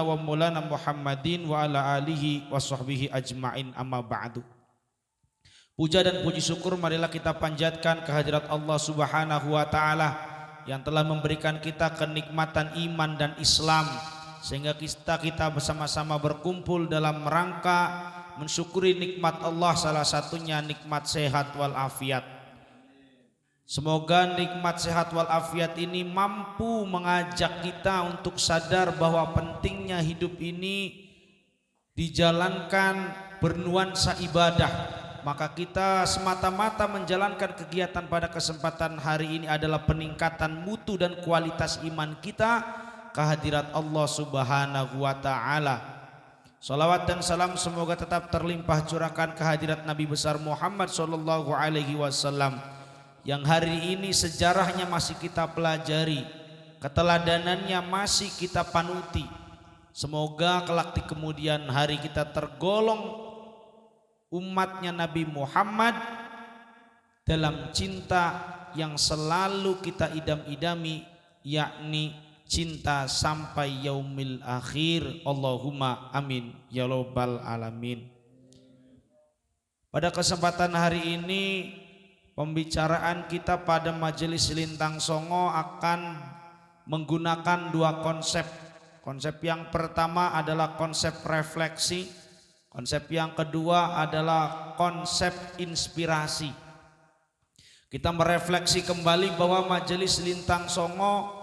wa maulana Muhammadin wa ala alihi wa sahbihi ajma'in, amma ba'du. Puja dan puji syukur marilah kita panjatkan kehadirat Allah Subhanahu wa taala yang telah memberikan kita kenikmatan iman dan Islam, sehingga kita bersama-sama berkumpul dalam rangka mensyukuri nikmat Allah, salah satunya nikmat sehat wal afiat. Semoga nikmat sehat wal afiat ini mampu mengajak kita untuk sadar bahwa pentingnya hidup ini dijalankan bernuansa ibadah. Maka kita semata-mata menjalankan kegiatan pada kesempatan hari ini adalah peningkatan mutu dan kualitas iman kita kehadirat Allah Subhanahu wa taala. Salawat dan salam semoga tetap terlimpah curahkan kehadirat Nabi besar Muhammad sallallahu alaihi wasallam yang hari ini sejarahnya masih kita pelajari, keteladanannya masih kita panuti. Semoga kelak di kemudian hari kita tergolong umatnya Nabi Muhammad dalam cinta yang selalu kita idam-idami, yakni cinta sampai yaumil akhir. Allahumma amin ya rabbal alamin. Pada kesempatan hari ini pembicaraan kita pada majelis Lintang Songo akan menggunakan dua konsep. Konsep yang pertama adalah konsep refleksi, konsep yang kedua adalah konsep inspirasi. Kita merefleksi kembali bahwa majelis Lintang Songo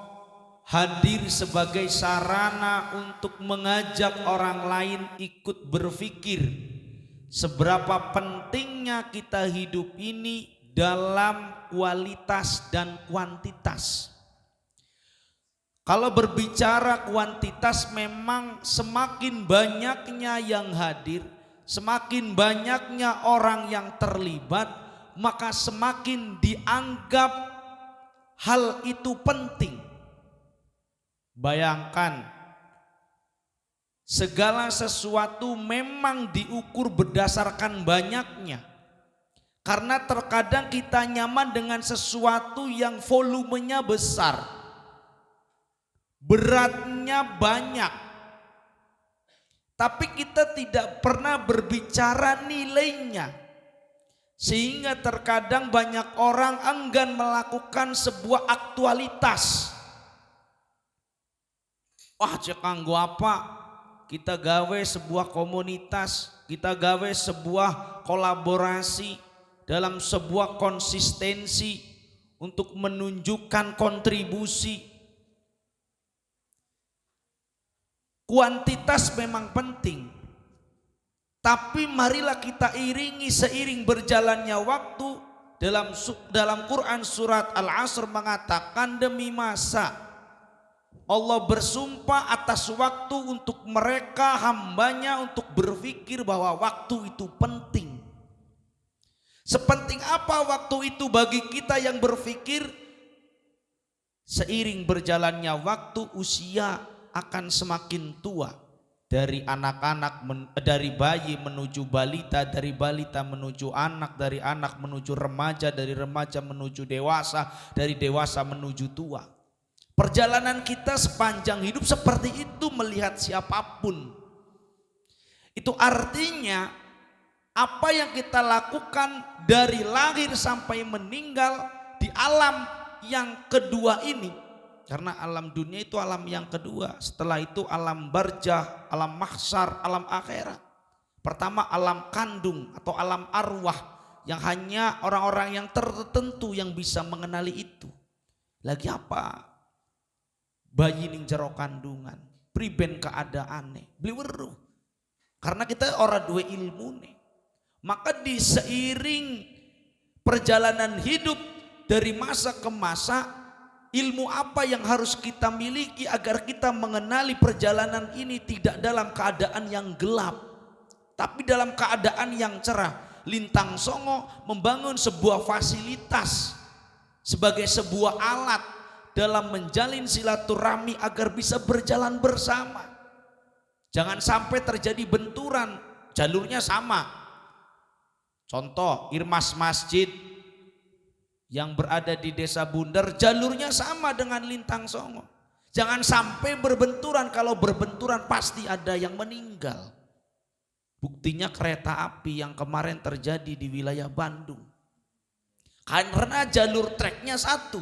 hadir sebagai sarana untuk mengajak orang lain ikut berpikir seberapa pentingnya kita hidup ini dalam kualitas dan kuantitas. Kalau berbicara kuantitas, memang semakin banyaknya yang hadir, semakin banyaknya orang yang terlibat, maka semakin dianggap hal itu penting. Bayangkan, segala sesuatu memang diukur berdasarkan banyaknya. Karena terkadang kita nyaman dengan sesuatu yang volumenya besar, beratnya banyak, tapi kita tidak pernah berbicara nilainya, sehingga terkadang banyak orang enggan melakukan sebuah aktualitas. Wah, cek kanggo apa? Kita gawe sebuah komunitas, kita gawe sebuah kolaborasi dalam sebuah konsistensi untuk menunjukkan kontribusi. Kuantitas memang penting, tapi marilah kita iringi seiring berjalannya waktu. Dalam Quran surat Al-Asr mengatakan, demi masa Allah bersumpah atas waktu untuk mereka hambanya untuk berpikir bahwa waktu itu penting. Sepenting apa waktu itu bagi kita yang berpikir? Seiring berjalannya waktu, usia akan semakin tua. Dari anak-anak, dari bayi menuju balita, dari balita menuju anak, dari anak menuju remaja, dari remaja menuju dewasa, dari dewasa menuju tua. Perjalanan kita sepanjang hidup seperti itu melihat siapapun. Itu artinya apa yang kita lakukan dari lahir sampai meninggal di alam yang kedua ini, karena alam dunia itu alam yang kedua, setelah itu alam barzah, alam mahsyar, alam akhirat. Pertama alam kandung atau alam arwah yang hanya orang-orang yang tertentu yang bisa mengenali itu. Lagi apa? Bayi ning jero kandungan, priben keadaane, beli weruh. Karena kita ora duwe ilmune. Maka di seiring perjalanan hidup dari masa ke masa, ilmu apa yang harus kita miliki agar kita mengenali perjalanan ini tidak dalam keadaan yang gelap, tapi dalam keadaan yang cerah. Lintang Songo membangun sebuah fasilitas sebagai sebuah alat dalam menjalin silaturahmi agar bisa berjalan bersama. Jangan sampai terjadi benturan, jalurnya sama. Contoh, Irmas Masjid yang berada di Desa Bundar jalurnya sama dengan Lintang Songo. Jangan sampai berbenturan, kalau berbenturan pasti ada yang meninggal. Buktinya kereta api yang kemarin terjadi di wilayah Bandung. Karena jalur treknya satu.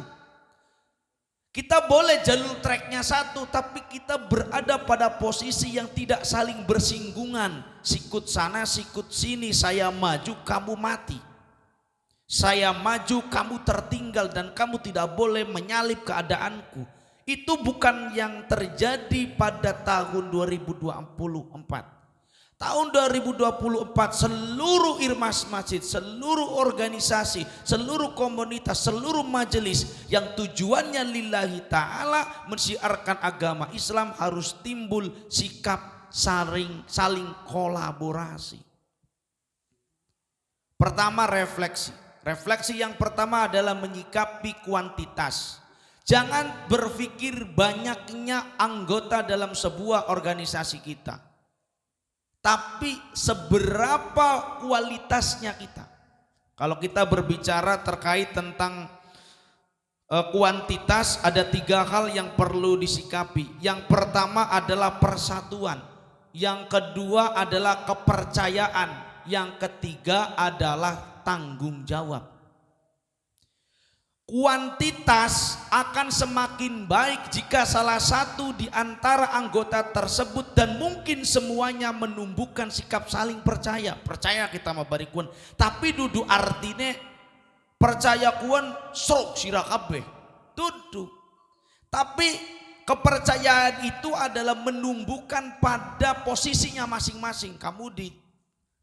Kita boleh jalur treknya satu, tapi kita berada pada posisi yang tidak saling bersinggungan. Sikut sana, sikut sini, saya maju, kamu mati. Saya maju, kamu tertinggal, dan kamu tidak boleh menyalip keadaanku. Itu bukan yang terjadi pada tahun 2024. Tahun 2024 seluruh irmas masjid, seluruh organisasi, seluruh komunitas, seluruh majelis yang tujuannya lillahi ta'ala mensiarkan agama Islam harus timbul sikap saling kolaborasi. Pertama, refleksi. Refleksi yang pertama adalah menyikapi kuantitas. Jangan berpikir banyaknya anggota dalam sebuah organisasi kita, tapi seberapa kualitasnya kita. Kalau kita berbicara terkait tentang kuantitas, ada 3 hal yang perlu disikapi. Yang pertama adalah persatuan, yang kedua adalah kepercayaan, yang ketiga adalah tanggung jawab. Kuantitas akan semakin baik jika salah satu di antara anggota tersebut dan mungkin semuanya menumbuhkan sikap saling percaya. Percaya kita mabari kuan, tapi dudu artinya percaya kuan sok sira kabeh. Dudu. Tapi kepercayaan itu adalah menumbuhkan pada posisinya masing-masing. Kamu di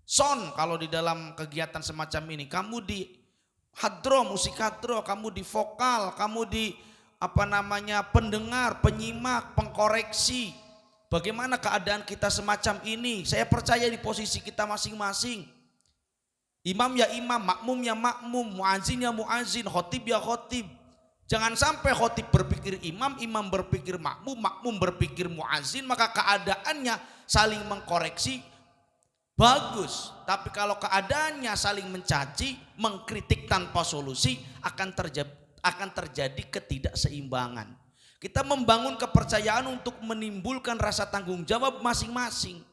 son kalau di dalam kegiatan semacam ini, kamu di hadro, musik hadro, kamu di vokal, kamu di pendengar, penyimak, pengkoreksi. Bagaimana keadaan kita semacam ini? Saya percaya di posisi kita masing-masing. Imam ya imam, makmum ya makmum, muazin ya muazin, khotib ya khotib. Jangan sampai khotib berpikir imam, imam berpikir makmum, makmum berpikir muazin, maka keadaannya saling mengkoreksi. Bagus, tapi kalau keadaannya saling mencaci, mengkritik tanpa solusi, akan terjadi ketidakseimbangan. Kita membangun kepercayaan untuk menimbulkan rasa tanggung jawab masing-masing,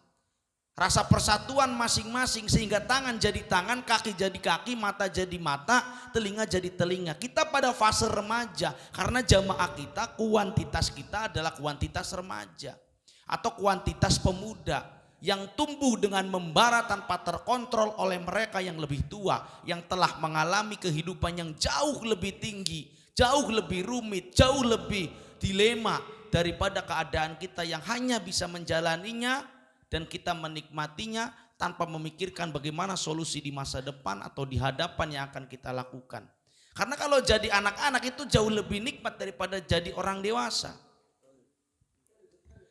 rasa persatuan masing-masing, sehingga tangan jadi tangan, kaki jadi kaki, mata jadi mata, telinga jadi telinga. Kita pada fase remaja, karena jamaah kita, kuantitas kita adalah kuantitas remaja atau kuantitas pemuda yang tumbuh dengan membara tanpa terkontrol oleh mereka yang lebih tua, yang telah mengalami kehidupan yang jauh lebih tinggi, jauh lebih rumit, jauh lebih dilema daripada keadaan kita yang hanya bisa menjalaninya dan kita menikmatinya tanpa memikirkan bagaimana solusi di masa depan atau di hadapan yang akan kita lakukan. Karena kalau jadi anak-anak itu jauh lebih nikmat daripada jadi orang dewasa.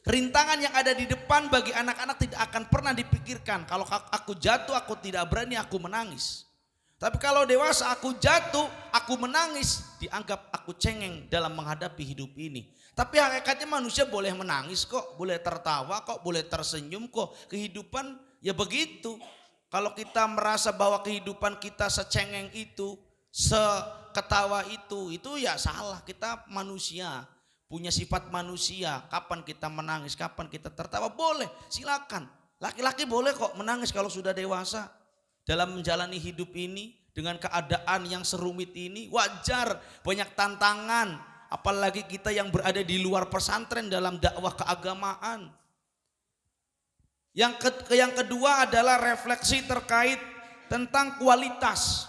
Rintangan yang ada di depan bagi anak-anak tidak akan pernah dipikirkan. Kalau aku jatuh, aku tidak berani, aku menangis. Tapi kalau dewasa, aku jatuh, aku menangis, dianggap aku cengeng dalam menghadapi hidup ini. Tapi hakikatnya manusia boleh menangis kok, boleh tertawa kok, boleh tersenyum kok. Kehidupan ya begitu. Kalau kita merasa bahwa kehidupan kita secengeng itu, seketawa itu ya salah. Kita manusia, punya sifat manusia. Kapan kita menangis, kapan kita tertawa, boleh, silakan. Laki-laki boleh kok menangis kalau sudah dewasa. Dalam menjalani hidup ini dengan keadaan yang serumit ini wajar, banyak tantangan. Apalagi kita yang berada di luar pesantren dalam dakwah keagamaan. Yang kedua adalah refleksi terkait tentang kualitas.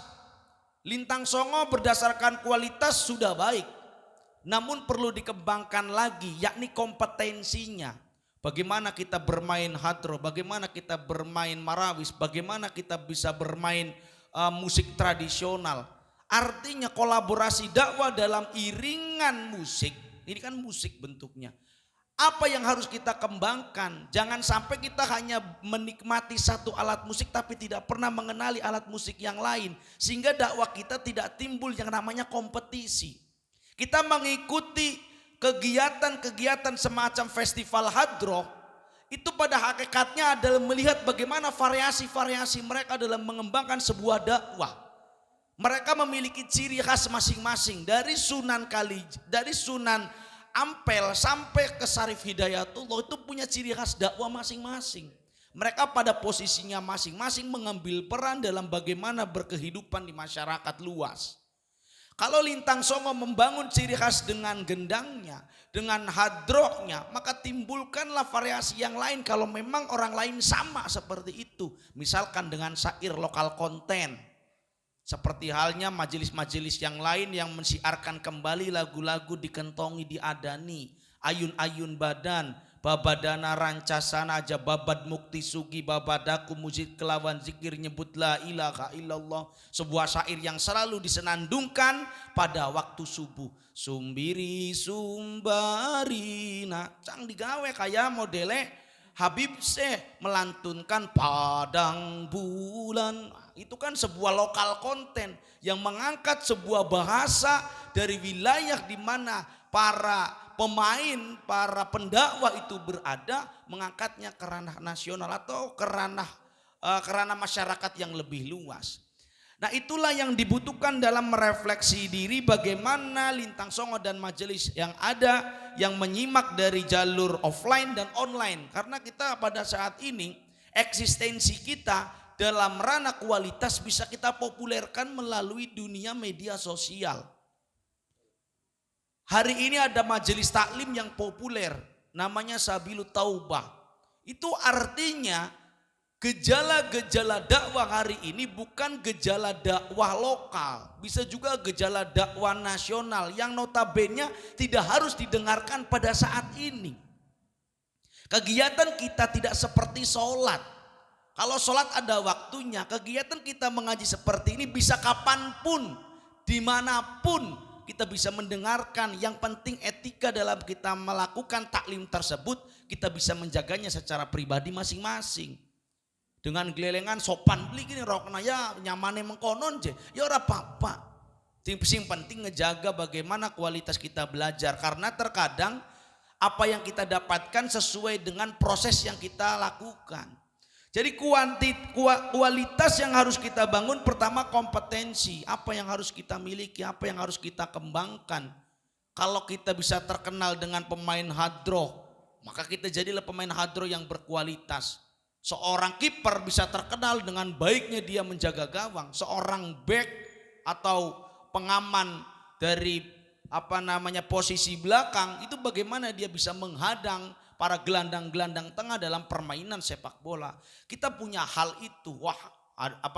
Lintang Songo berdasarkan kualitas sudah baik, namun perlu dikembangkan lagi, yakni kompetensinya. Bagaimana kita bermain hadro, bagaimana kita bermain marawis, bagaimana kita bisa bermain musik tradisional. Artinya kolaborasi dakwah dalam iringan musik, ini kan musik bentuknya. Apa yang harus kita kembangkan? Jangan sampai kita hanya menikmati satu alat musik tapi tidak pernah mengenali alat musik yang lain. Sehingga dakwah kita tidak timbul yang namanya kompetisi. Kita mengikuti kegiatan-kegiatan semacam festival hadroh, itu pada hakikatnya adalah melihat bagaimana variasi-variasi mereka dalam mengembangkan sebuah dakwah. Mereka memiliki ciri khas masing-masing, dari Sunan Ampel sampai ke Syarif Hidayatullah itu punya ciri khas dakwah masing-masing. Mereka pada posisinya masing-masing mengambil peran dalam bagaimana berkehidupan di masyarakat luas. Kalau Lintang Songo membangun ciri khas dengan gendangnya, dengan hadrohnya, maka timbulkanlah variasi yang lain kalau memang orang lain sama seperti itu. Misalkan dengan syair lokal konten. Seperti halnya majelis-majelis yang lain yang mensiarkan kembali lagu-lagu dikentongi diadani. Ayun-ayun badan, babadana rancasana aja babad mukti sugi babadaku mujid kelawan zikir nyebut la ilaha illallah. Sebuah syair yang selalu disenandungkan pada waktu subuh. Sumbiri sumbari cang digawe kayak modele Habib Syekh melantunkan padang bulan. Itu kan sebuah lokal konten yang mengangkat sebuah bahasa dari wilayah di mana para pemain, para pendakwah itu berada, mengangkatnya ke ranah nasional atau ke ranah masyarakat yang lebih luas. Nah, itulah yang dibutuhkan dalam merefleksi diri bagaimana Lintang Songo dan majelis yang ada yang menyimak dari jalur offline dan online. Karena kita pada saat ini eksistensi kita dalam ranah kualitas bisa kita populerkan melalui dunia media sosial. Hari ini ada majelis taklim yang populer, namanya Sabilut Taubah. Itu artinya gejala-gejala dakwah hari ini bukan gejala dakwah lokal, bisa juga gejala dakwah nasional yang notabene tidak harus didengarkan pada saat ini. Kegiatan kita tidak seperti sholat. Kalau sholat ada waktunya, kegiatan kita mengaji seperti ini bisa kapanpun, dimanapun kita bisa mendengarkan. Yang penting etika dalam kita melakukan taklim tersebut, kita bisa menjaganya secara pribadi masing-masing. Dengan gelelengan sopan beli gini rokna ya nyamane mengkonon je, ya ora apa-apa. Yang penting ngejaga bagaimana kualitas kita belajar, karena terkadang apa yang kita dapatkan sesuai dengan proses yang kita lakukan. Jadi kualitas yang harus kita bangun, pertama kompetensi, apa yang harus kita miliki, apa yang harus kita kembangkan. Kalau kita bisa terkenal dengan pemain hadroh, maka kita jadilah pemain hadroh yang berkualitas. Seorang kiper bisa terkenal dengan baiknya dia menjaga gawang. Seorang back atau pengaman dari posisi belakang itu bagaimana dia bisa menghadang para gelandang-gelandang tengah dalam permainan sepak bola. Kita punya hal itu. Wah,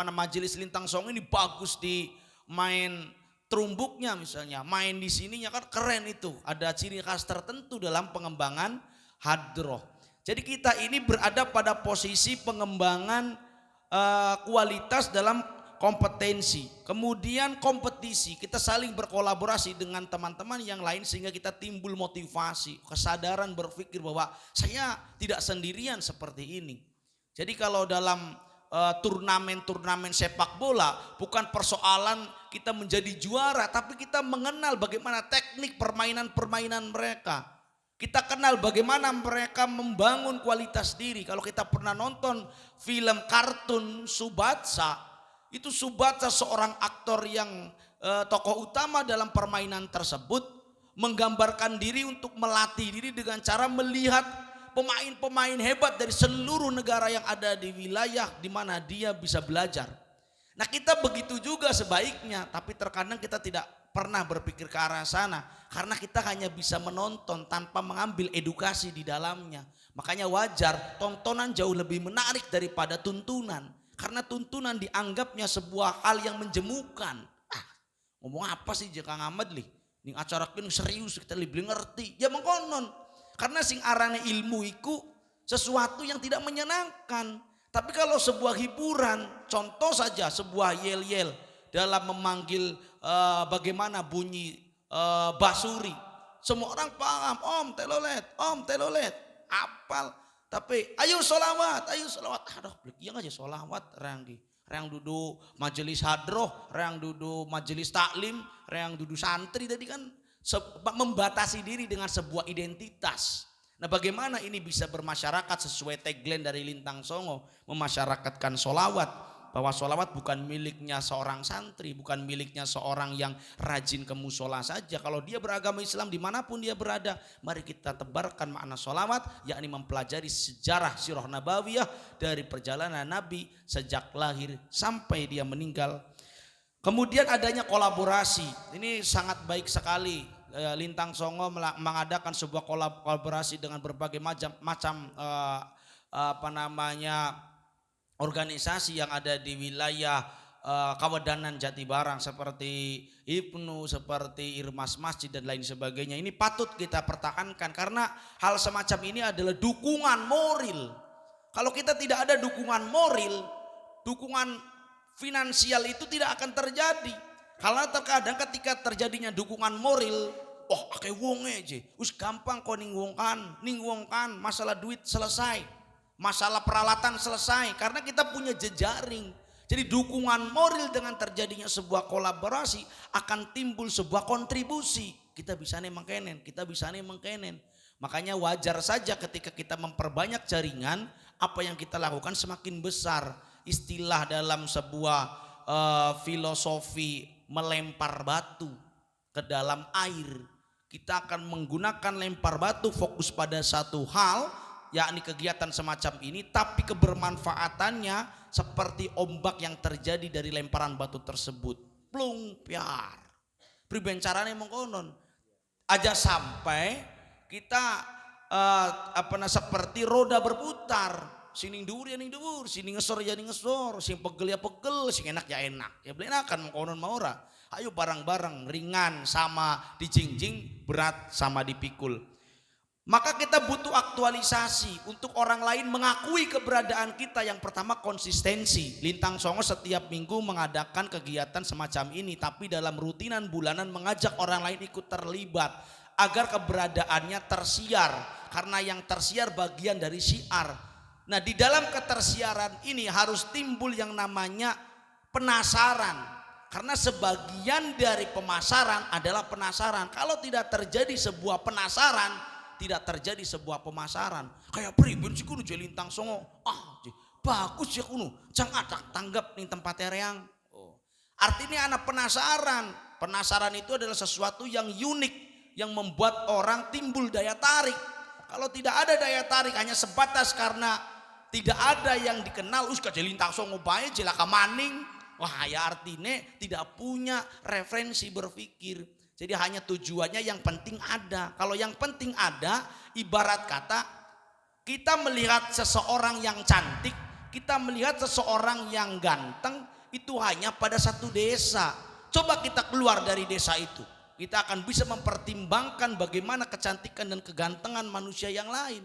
majelis Lintang Songo ini bagus di main terumbuknya misalnya, main di sininya kan keren itu. Ada ciri khas tertentu dalam pengembangan hadroh. Jadi kita ini berada pada posisi pengembangan kualitas dalam kompetensi. Kemudian kompetisi, kita saling berkolaborasi dengan teman-teman yang lain sehingga kita timbul motivasi, kesadaran berpikir bahwa saya tidak sendirian seperti ini. Jadi kalau dalam turnamen-turnamen sepak bola bukan persoalan kita menjadi juara, tapi kita mengenal bagaimana teknik permainan-permainan mereka. Kita kenal bagaimana mereka membangun kualitas diri. Kalau kita pernah nonton film kartun Subatsa, itu Subatsa seorang aktor yang tokoh utama dalam permainan tersebut menggambarkan diri untuk melatih diri dengan cara melihat pemain-pemain hebat dari seluruh negara yang ada di wilayah di mana dia bisa belajar. Nah, kita begitu juga sebaiknya, tapi terkadang kita tidak pernah berpikir ke arah sana karena kita hanya bisa menonton tanpa mengambil edukasi di dalamnya. Makanya wajar tontonan jauh lebih menarik daripada tuntunan. Karena tuntunan dianggapnya sebuah hal yang menjemukan. Ngomong apa sih Kang Ahmad li? Ning acara kene serius kita lebih ngerti. Ya mengkonon. Karena sing arane ilmu iku sesuatu yang tidak menyenangkan. Tapi kalau sebuah hiburan, contoh saja sebuah yel-yel dalam memanggil bagaimana bunyi basuri. Semua orang paham, om telolet, apal. Tapi ayo solawat. Aduh, iya aja solawat, reang dudu majelis hadroh, reang dudu majelis taklim, reang dudu santri tadi kan membatasi diri dengan sebuah identitas. Nah, bagaimana ini bisa bermasyarakat sesuai tagline dari Lintang Songo, memasyarakatkan solawat. bahwa sholawat bukan miliknya seorang santri, bukan miliknya seorang yang rajin ke musola saja. Kalau dia beragama Islam dimanapun dia berada, mari kita tebarkan makna sholawat, yakni mempelajari sejarah sirah nabawiyah dari perjalanan Nabi sejak lahir sampai dia meninggal. Kemudian adanya kolaborasi, ini sangat baik sekali. Lintang Songo mengadakan sebuah kolaborasi dengan berbagai macam organisasi yang ada di wilayah Kawedanan Jatibarang seperti Ibnu, seperti Irmas Masjid dan lain sebagainya. Ini patut kita pertahankan karena hal semacam ini adalah dukungan moral. Kalau kita tidak ada dukungan moral, dukungan finansial itu tidak akan terjadi. Karena terkadang ketika terjadinya dukungan moral, akeh wong aja, us gampang kok ningwongkan, masalah duit selesai. Masalah peralatan selesai karena kita punya jejaring. Jadi dukungan moral dengan terjadinya sebuah kolaborasi akan timbul sebuah kontribusi. Kita bisa nih mengkenen, Makanya wajar saja ketika kita memperbanyak jaringan, apa yang kita lakukan semakin besar. Istilah dalam sebuah filosofi melempar batu ke dalam air. Kita akan menggunakan lempar batu fokus pada satu hal, yakni kegiatan semacam ini, tapi kebermanfaatannya seperti ombak yang terjadi dari lemparan batu tersebut. Plung piar. Priben carane mengkonon. Aja sampai kita seperti roda berputar. Sini dhuwur ya ning dhuwur, sini ngesor ya ning ngesor, sing pegel ya pegel, sing enak ya enak. Ya belenakan mengkonon mau ora. Ayo bareng-bareng, ringan sama dijingjing, berat sama dipikul. Maka kita butuh aktualisasi untuk orang lain mengakui keberadaan kita. Yang pertama konsistensi. Lintang Songo setiap minggu mengadakan kegiatan semacam ini, tapi dalam rutinan bulanan mengajak orang lain ikut terlibat agar keberadaannya tersiar, karena yang tersiar bagian dari syiar. Nah, di dalam ketersiaran ini harus timbul yang namanya penasaran, karena sebagian dari pemasaran adalah penasaran. Kalau tidak terjadi sebuah penasaran, tidak terjadi sebuah pemasaran. Kayak pribun sih kuno Lintang Songo. Bagus ya kuno. Jangan ada tanggap nih tempat reang. Artinya anak penasaran. Penasaran itu adalah sesuatu yang unik, yang membuat orang timbul daya tarik. Kalau tidak ada daya tarik hanya sebatas karena tidak ada yang dikenal, uska Lintang Songo bae jelaka maning. Wah, ya artinya tidak punya referensi berpikir. Jadi hanya tujuannya yang penting ada. Kalau yang penting ada, ibarat kata kita melihat seseorang yang cantik, kita melihat seseorang yang ganteng, itu hanya pada satu desa. Coba kita keluar dari desa itu, kita akan bisa mempertimbangkan bagaimana kecantikan dan kegantengan manusia yang lain.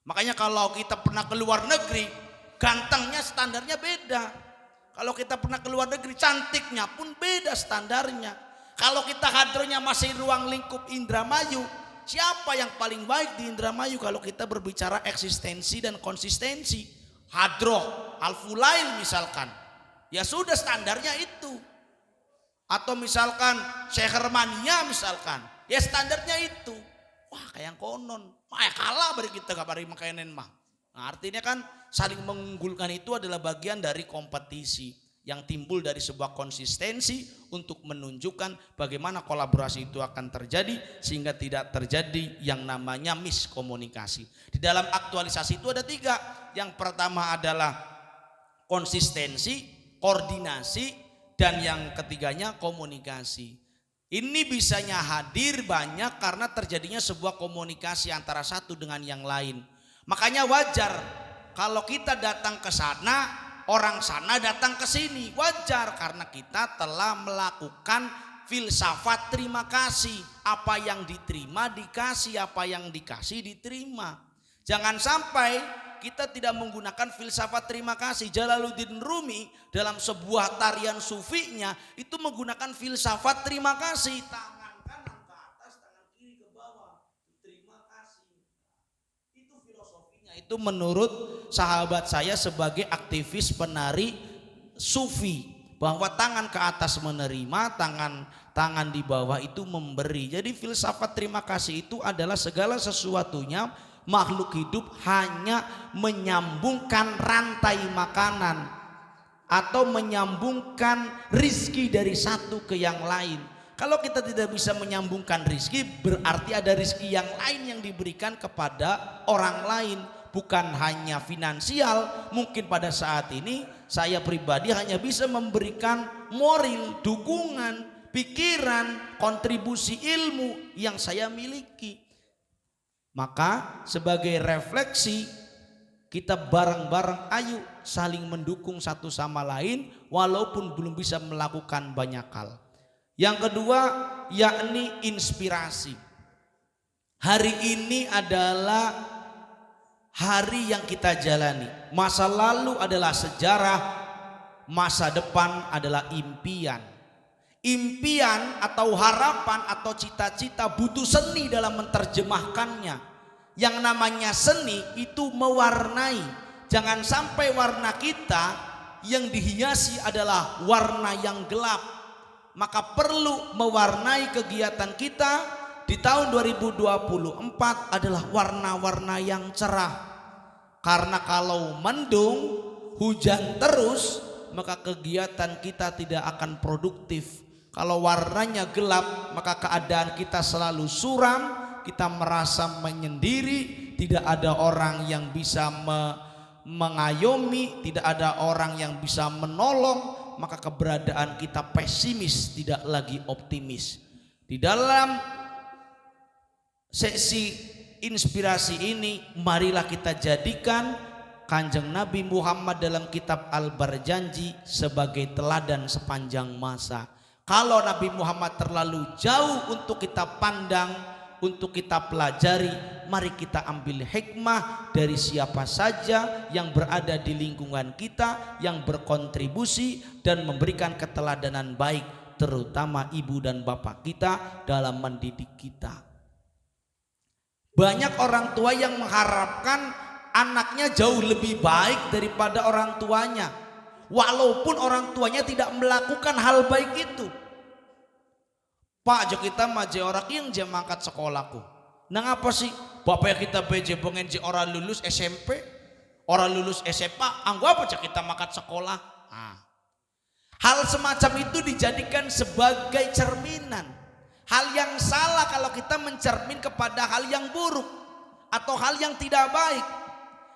Makanya kalau kita pernah keluar negeri, gantengnya standarnya beda. Kalau kita pernah keluar negeri, cantiknya pun beda standarnya. Kalau kita hadronya masih ruang lingkup Indramayu, siapa yang paling baik di Indramayu kalau kita berbicara eksistensi dan konsistensi? Hadroh Al-Fulail misalkan, ya sudah standarnya itu. Atau misalkan Syekh Hermania misalkan, ya standarnya itu. Wah kayak konon, kalah bari kita kabari makanan mah. Nah, artinya kan saling mengunggulkan itu adalah bagian dari kompetisi yang timbul dari sebuah konsistensi untuk menunjukkan bagaimana kolaborasi itu akan terjadi sehingga tidak terjadi yang namanya miskomunikasi. Di dalam aktualisasi itu ada 3. Yang pertama adalah konsistensi, koordinasi, dan yang ketiganya komunikasi. Ini bisanya hadir banyak karena terjadinya sebuah komunikasi antara satu dengan yang lain. Makanya wajar kalau kita datang ke sana, orang sana datang ke sini, wajar karena kita telah melakukan filsafat terima kasih. Apa yang diterima dikasih, apa yang dikasih diterima. Jangan sampai kita tidak menggunakan filsafat terima kasih. Jalaluddin Rumi dalam sebuah tarian sufinya itu menggunakan filsafat terima kasih. Tangan kanan ke atas, tangan kiri ke bawah. Terima kasih. Itu filosofinya. Itu menurut sahabat saya sebagai aktivis penari sufi, bahwa tangan ke atas menerima, tangan di bawah itu memberi. Jadi filsafat terima kasih itu adalah segala sesuatunya makhluk hidup hanya menyambungkan rantai makanan. atau menyambungkan rizki dari satu ke yang lain. Kalau kita tidak bisa menyambungkan rizki, berarti ada rizki yang lain yang diberikan kepada orang lain, bukan hanya finansial. Mungkin pada saat ini saya pribadi hanya bisa memberikan moral, dukungan, pikiran, kontribusi ilmu yang saya miliki. Maka sebagai refleksi, kita bareng-bareng ayo saling mendukung satu sama lain walaupun belum bisa melakukan banyak hal. Yang kedua yakni inspirasi. Hari ini adalah hari yang kita jalani. Masa lalu adalah sejarah, masa depan adalah impian. Impian atau harapan atau cita-cita butuh seni dalam menerjemahkannya. Yang namanya seni itu mewarnai. Jangan sampai warna kita yang dihiasi adalah warna yang gelap. Maka perlu mewarnai kegiatan kita di tahun 2024 adalah warna-warna yang cerah. Karena kalau mendung, hujan terus, maka kegiatan kita tidak akan produktif. Kalau warnanya gelap, maka keadaan kita selalu suram, kita merasa menyendiri, tidak ada orang yang bisa mengayomi, tidak ada orang yang bisa menolong, maka keberadaan kita pesimis, tidak lagi optimis. Di dalam sesi inspirasi ini, marilah kita jadikan Kanjeng Nabi Muhammad dalam kitab Al-Barjanji sebagai teladan sepanjang masa. Kalau Nabi Muhammad terlalu jauh untuk kita pandang, untuk kita pelajari, mari kita ambil hikmah dari siapa saja yang berada di lingkungan kita, yang berkontribusi dan memberikan keteladanan baik, terutama ibu dan bapak kita dalam mendidik kita. Banyak orang tua yang mengharapkan anaknya jauh lebih baik daripada orang tuanya, walaupun orang tuanya tidak melakukan hal baik itu. Pak, jo kita maje orang yang je mangkat sekolahku. Nang apa sih? Bapak kita beje pengen je orang lulus SMP, orang lulus SMA, anggo apa je kita mangkat sekolah? Hal semacam itu dijadikan sebagai cerminan. Hal yang salah kalau kita mencermin kepada hal yang buruk atau hal yang tidak baik.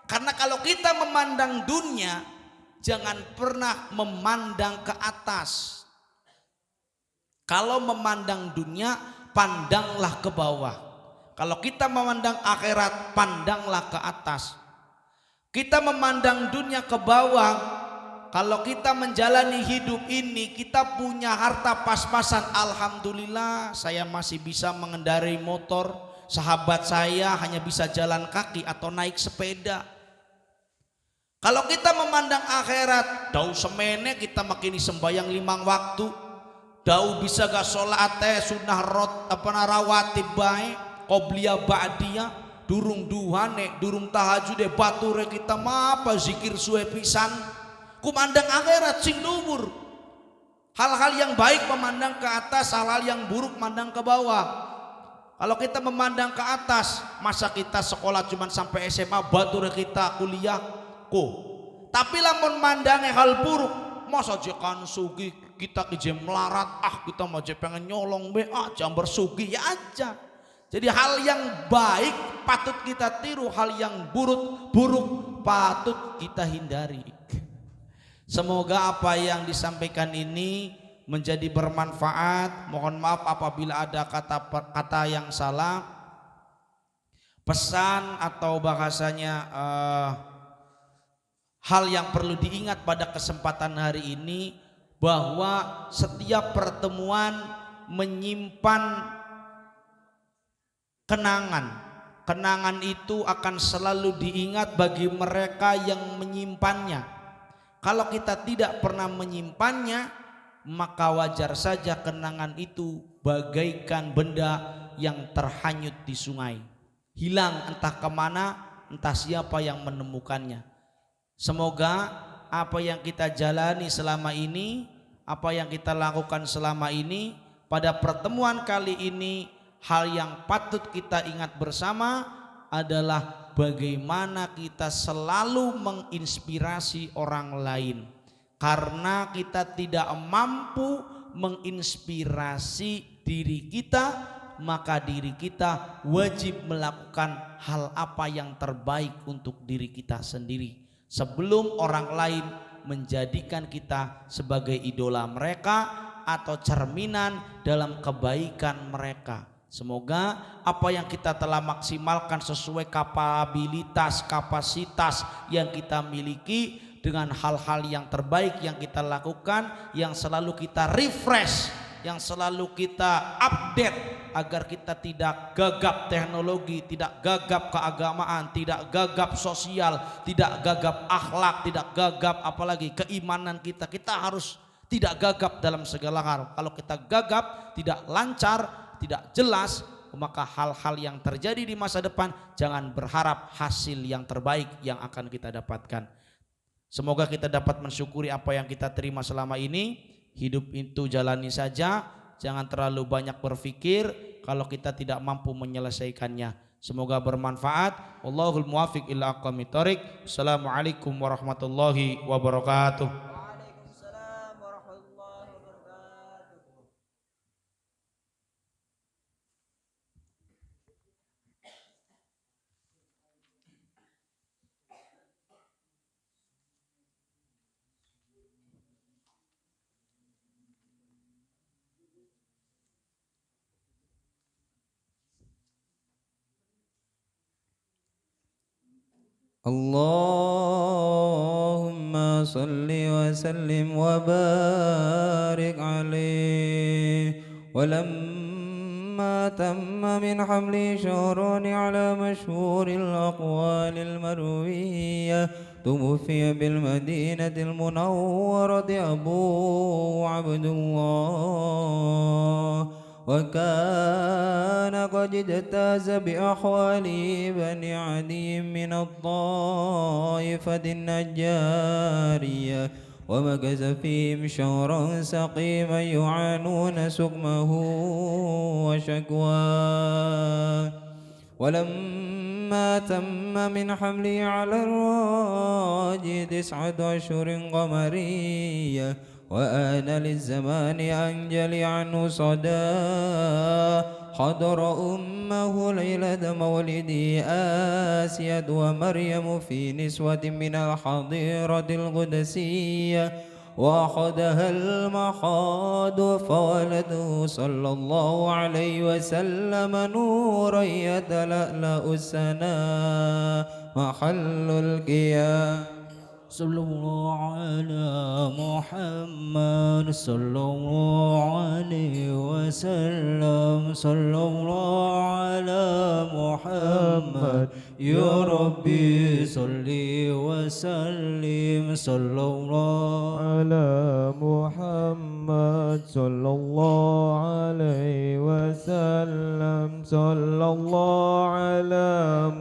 Karena kalau kita memandang dunia, jangan pernah memandang ke atas. Kalau memandang dunia, pandanglah ke bawah. Kalau kita memandang akhirat, pandanglah ke atas. Kita memandang dunia ke bawah. Kalau kita menjalani hidup ini, kita punya harta pas-pasan. Alhamdulillah, saya masih bisa mengendarai motor. Sahabat saya hanya bisa jalan kaki atau naik sepeda. Kalau kita memandang akhirat, dau semene kita makin sembayang 5 waktu. Dau bisa gak sholat sunnah rawatib baik, qobliyah ba'diyah, durung duhane, durung tahajud bature kita mapa zikir suwe pisan. Kumandang akhirat sing dhuwur. Hal-hal yang baik memandang ke atas, hal-hal yang buruk memandang ke bawah. Kalau kita memandang ke atas, masa kita sekolah cuma sampai SMA, bature kita kuliah tapi lamun mandange hal buruk, masa jekan sugi kita keje melarat, kita mau pengen nyolong jambar sugi ya aja. Jadi hal yang baik patut kita tiru, hal yang buruk patut kita hindari. Semoga apa yang disampaikan ini menjadi bermanfaat. Mohon maaf apabila ada kata-kata yang salah. Pesan atau bahasanya hal yang perlu diingat pada kesempatan hari ini, bahwa setiap pertemuan menyimpan kenangan. Kenangan itu akan selalu diingat bagi mereka yang menyimpannya. Kalau kita tidak pernah menyimpannya, maka wajar saja kenangan itu bagaikan benda yang terhanyut di sungai. Hilang entah kemana, entah siapa yang menemukannya. Semoga apa yang kita jalani selama ini, apa yang kita lakukan selama ini, pada pertemuan kali ini, hal yang patut kita ingat bersama adalah bagaimana kita selalu menginspirasi orang lain. karena kita tidak mampu menginspirasi diri kita, maka diri kita wajib melakukan hal apa yang terbaik untuk diri kita sendiri sebelum orang lain menjadikan kita sebagai idola mereka atau cerminan dalam kebaikan mereka. Semoga apa yang kita telah maksimalkan sesuai kapabilitas, kapasitas yang kita miliki dengan hal-hal yang terbaik yang kita lakukan, yang selalu kita refresh, yang selalu kita update agar kita tidak gagap teknologi, tidak gagap keagamaan, tidak gagap sosial, tidak gagap akhlak, tidak gagap apalagi keimanan kita. Kita harus tidak gagap dalam segala hal. Kalau kita gagap, tidak lancar, tidak jelas, maka hal-hal yang terjadi di masa depan jangan berharap hasil yang terbaik yang akan kita dapatkan. Semoga kita dapat mensyukuri apa yang kita terima selama ini. Hidup itu jalani saja, jangan terlalu banyak berpikir kalau kita tidak mampu menyelesaikannya. Semoga bermanfaat. Wallahul muwaffiq ila aqwamit thoriq. Assalamualaikum warahmatullahi wabarakatuh. Allahumma salli wa sallim wa barik alaihi. Walamma tamma min hamli syuruni ala masyhuril aqwalil marwiyah tuwfiya bil madinatil munawwarati Abu Abdullah وكان قد اجتاز بأحوال بني عدي من الطائفة النجارية ومكث فيهم شهرا سقيما يعانون سقمه وشكواه ولما تم من حمله على الراجل 9 أشهر قمرية وآن للزمان أنجلي عنه صدى حضر أمه ليلة مولد آسيا ومريم في نسوة من الحظيرة القدسية وأخذها المخاض فولده صلى الله عليه وسلم نورا يتلألأ السنا محل القيام صلى الله على محمد صلى الله عليه وسلم صلى الله على محمد يا ربي صل وسلم صلى الله على محمد صلى الله عليه وسلم صلى الله على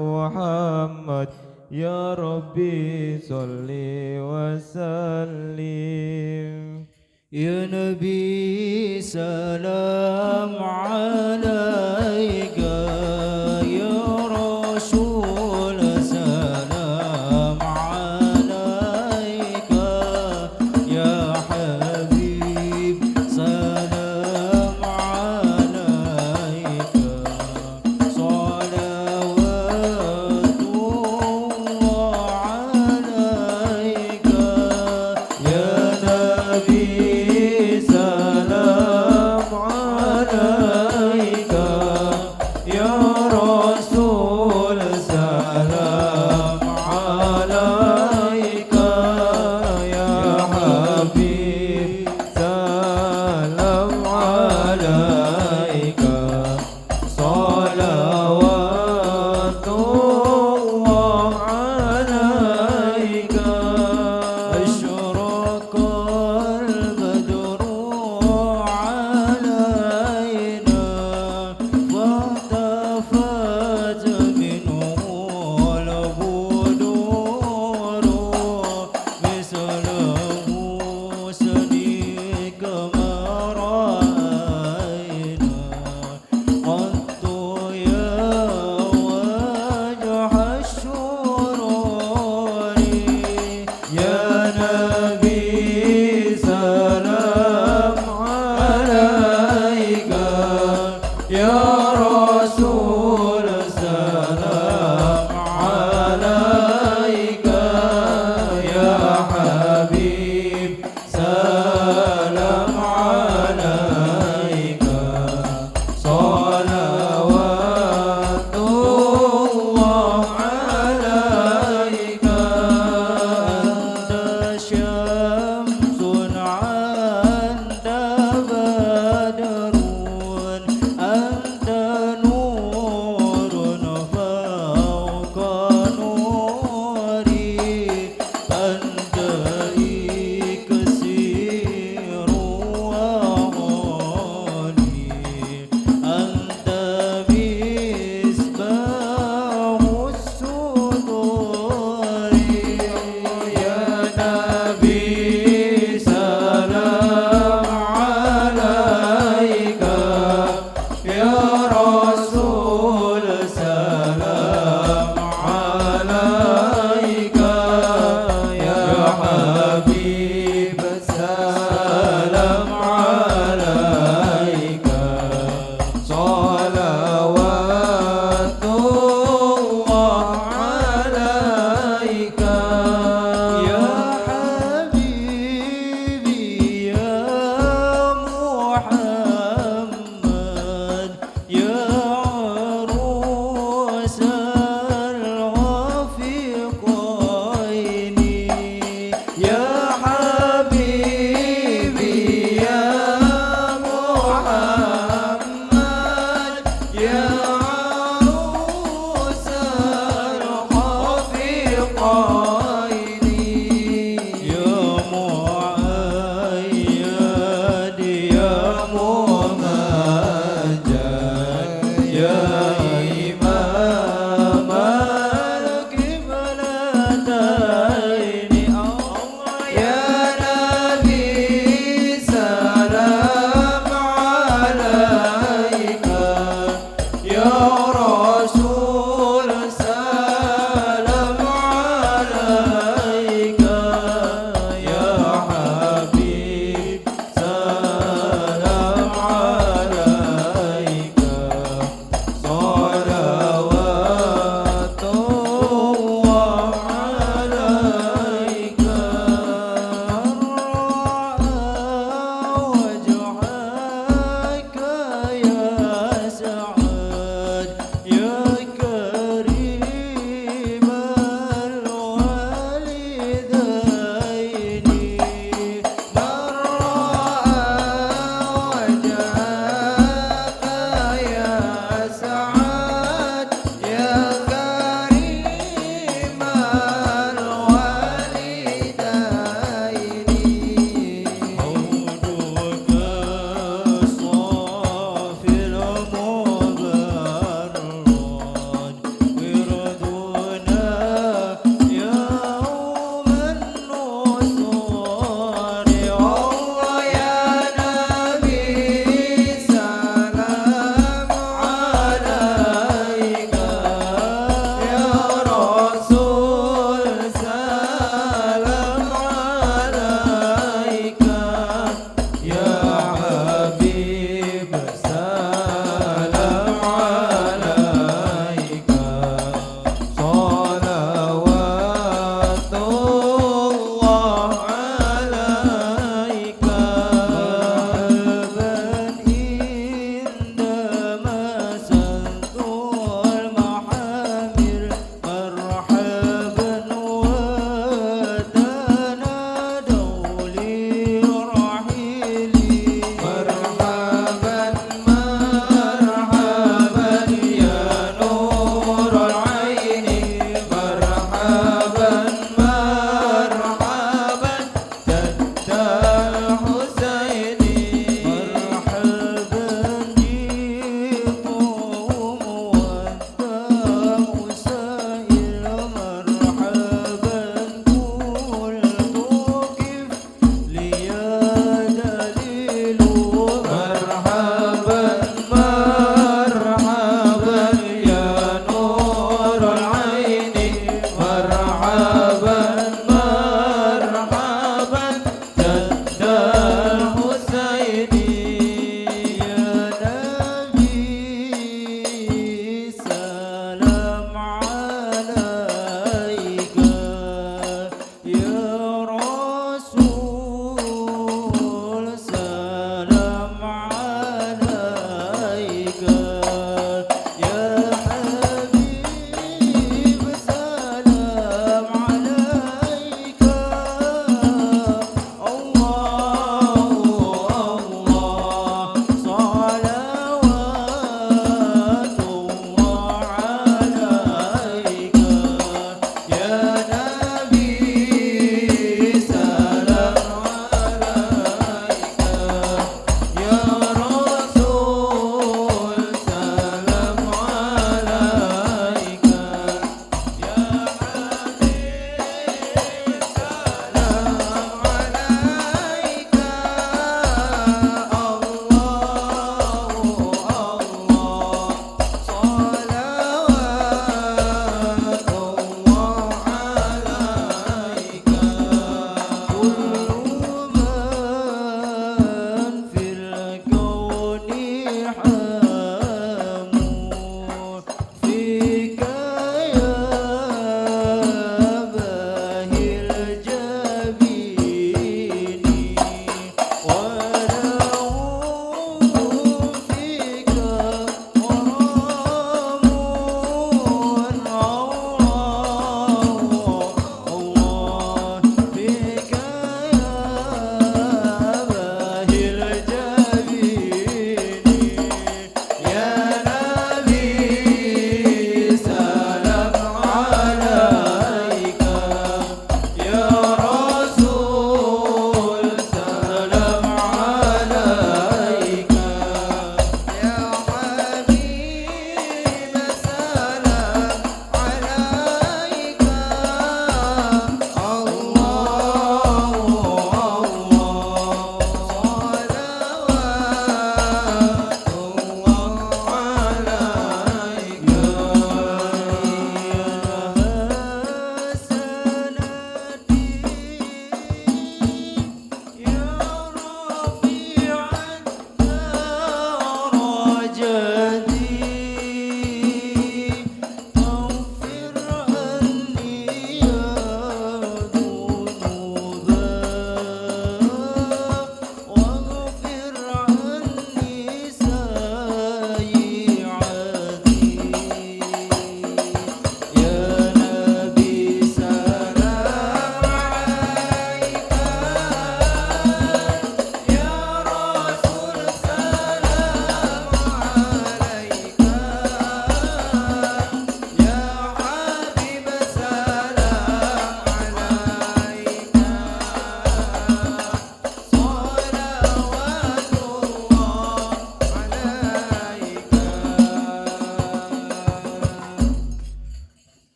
محمد يا ربي صل وسلم يا نبي سلام عليك يا رسول سلام عليك يا حبيب سلام عليك صلوات عليك يا نبي سلام عليك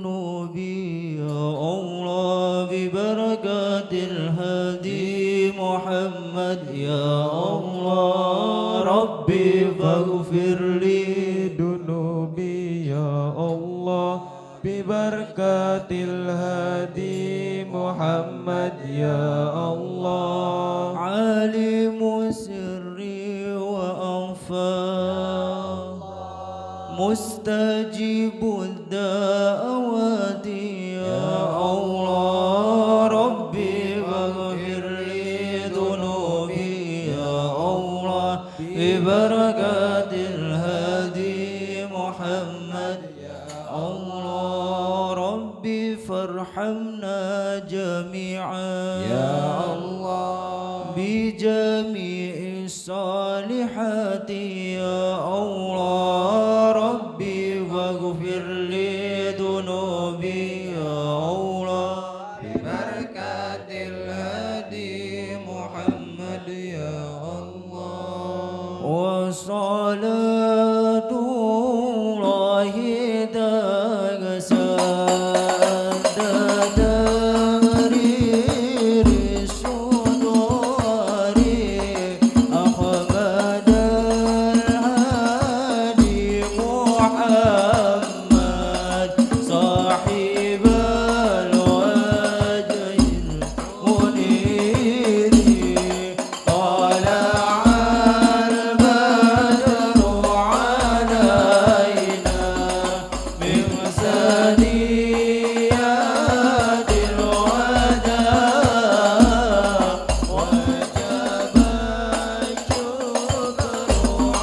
ذنوبي يا الله ببركة الهادي محمد يا الله ربي فاغفر لي ذنوبي يا الله ببركة الهادي محمد يا الله عالم سري وأخفى مستجيب الدعوات يا الله ربي فاغفر لي ذنوبي يا الله ببركة الهادي محمد يا الله ربي فارحمنا جميعا يا الله بجميع الصالحات يا الله ربي فاغفر لي ذنوبي يا الله